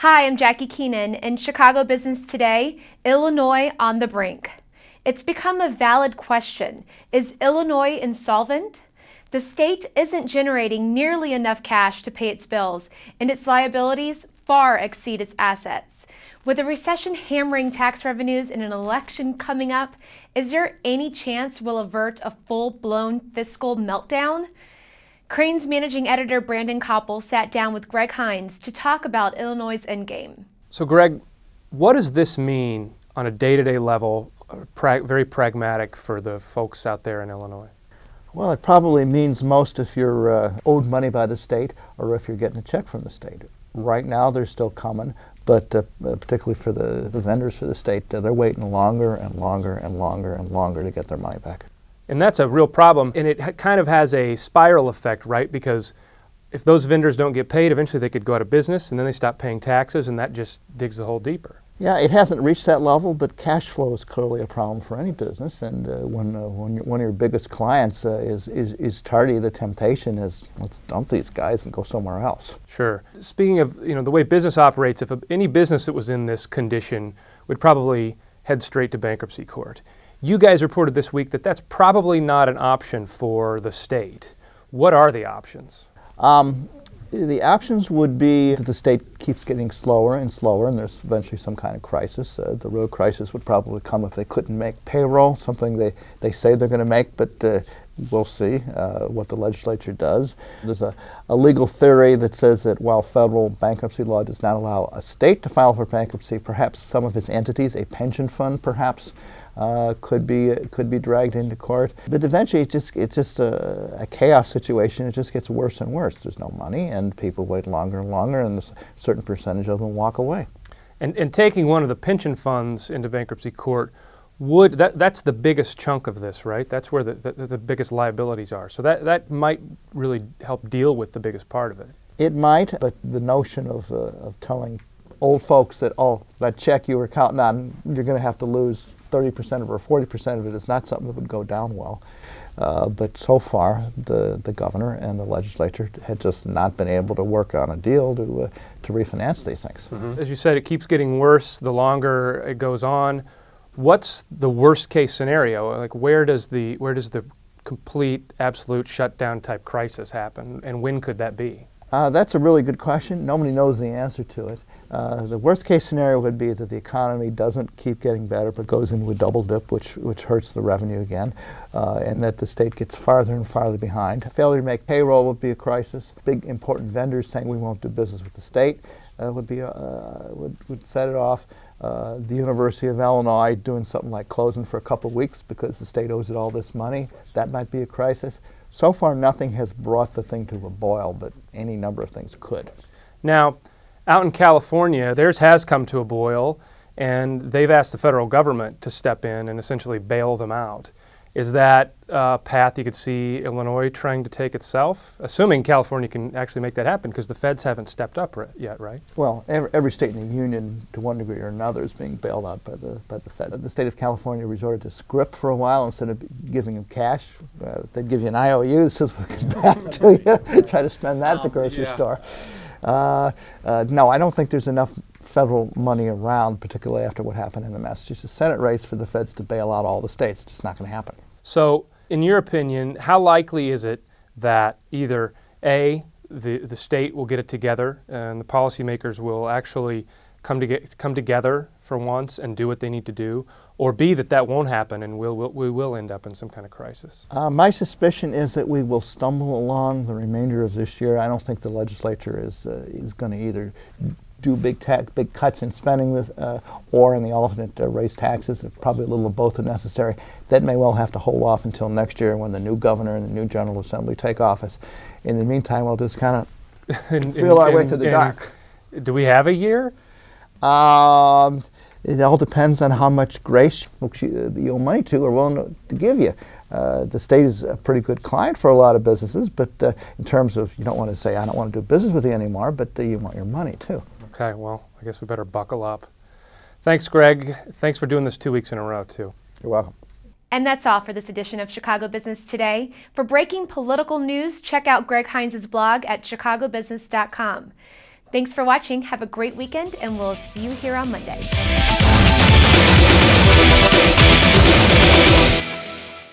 Hi, I'm Jackie Keenan. In Chicago Business Today, Illinois on the brink. It's become a valid question. Is Illinois insolvent? The state isn't generating nearly enough cash to pay its bills, and its liabilities far exceed its assets. With a recession hammering tax revenues and an election coming up, is there any chance we'll avert a full-blown fiscal meltdown? Crain's managing editor Brandon Koppel sat down with Greg Hines to talk about Illinois' endgame. So Greg, what does this mean on a day-to-day level, very pragmatic for the folks out there in Illinois? Well, it probably means most if you're owed money by the state or if you're getting a check from the state. Right now they're still coming, but particularly for the vendors for the state, they're waiting longer and longer and longer and longer to get their money back. And that's a real problem, and it kind of has a spiral effect, right? Because if those vendors don't get paid, eventually they could go out of business, and then they stop paying taxes, and that just digs the hole deeper. Yeah, it hasn't reached that level, but cash flow is clearly a problem for any business. And when one of your biggest clients is tardy, the temptation is, let's dump these guys and go somewhere else. Sure. Speaking of the way business operates, if any business that was in this condition would probably head straight to bankruptcy court. You guys reported this week that that's probably not an option for the state. What are the options? The options would be that the state keeps getting slower and slower, and there's eventually some kind of crisis. The real crisis would probably come if they couldn't make payroll, something they say they're going to make, but we'll see what the legislature does. There's a legal theory that says that while federal bankruptcy law does not allow a state to file for bankruptcy, perhaps some of its entities, a pension fund perhaps, could be dragged into court. But eventually it's just a chaos situation. It just gets worse and worse. There's no money, and people wait longer and longer, and a certain percentage of them walk away. And taking one of the pension funds into bankruptcy court, that's the biggest chunk of this, right? That's where the biggest liabilities are. So that might really help deal with the biggest part of it. It might, but the notion of telling old folks that, oh, that check you were counting on, you're going to have to lose 30% of it or 40% of it is not something that would go down well. But so far, the governor and the legislature had just not been able to work on a deal to refinance these things. Mm-hmm. As you said, it keeps getting worse the longer it goes on. What's the worst case scenario? Like where does the complete, absolute shutdown type crisis happen, and when could that be? That's a really good question. Nobody knows the answer to it. The worst case scenario would be that the economy doesn't keep getting better but goes into a double dip, which hurts the revenue again, and that the state gets farther and farther behind. Failure to make payroll would be a crisis. Big important vendors saying we won't do business with the state would set it off. The University of Illinois doing something like closing for a couple of weeks because the state owes it all this money, that might be a crisis. So far nothing has brought the thing to a boil, but any number of things could. Now, out in California, theirs has come to a boil, and they've asked the federal government to step in and essentially bail them out. Is that a path you could see Illinois trying to take itself? Assuming California can actually make that happen, because the feds haven't stepped up yet, right? Well, every state in the union, to one degree or another, is being bailed out by the Fed. The state of California resorted to script for a while. Instead of giving them cash, they'd give you an IOU that says we'll get back to you. Try to spend that at the grocery store. No, I don't think there's enough federal money around, particularly after what happened in the Massachusetts Senate race, for the feds to bail out all the states. It's just not going to happen. So, in your opinion, how likely is it that either A, the state will get it together and the policymakers will actually come together for once and do what they need to do, or B, that won't happen and we will end up in some kind of crisis? My suspicion is that we will stumble along the remainder of this year. I don't think the legislature is going to either do big cuts in spending or in the alternate raise taxes. Probably a little of both are necessary. That may well have to hold off until next year when the new governor and the new General Assembly take office. In the meantime, we'll just kind of feel our way through the dark. Do we have a year? It all depends on how much grace folks you owe money to are willing to give you. The state is a pretty good client for a lot of businesses, but in terms of, you don't want to say, I don't want to do business with you anymore, but you want your money too. Okay, well, I guess we better buckle up. Thanks, Greg. Thanks for doing this 2 weeks in a row, too. You're welcome. And that's all for this edition of Chicago Business Today. For breaking political news, check out Greg Hines' blog at chicagobusiness.com. Thanks for watching. Have a great weekend, and we'll see you here on Monday.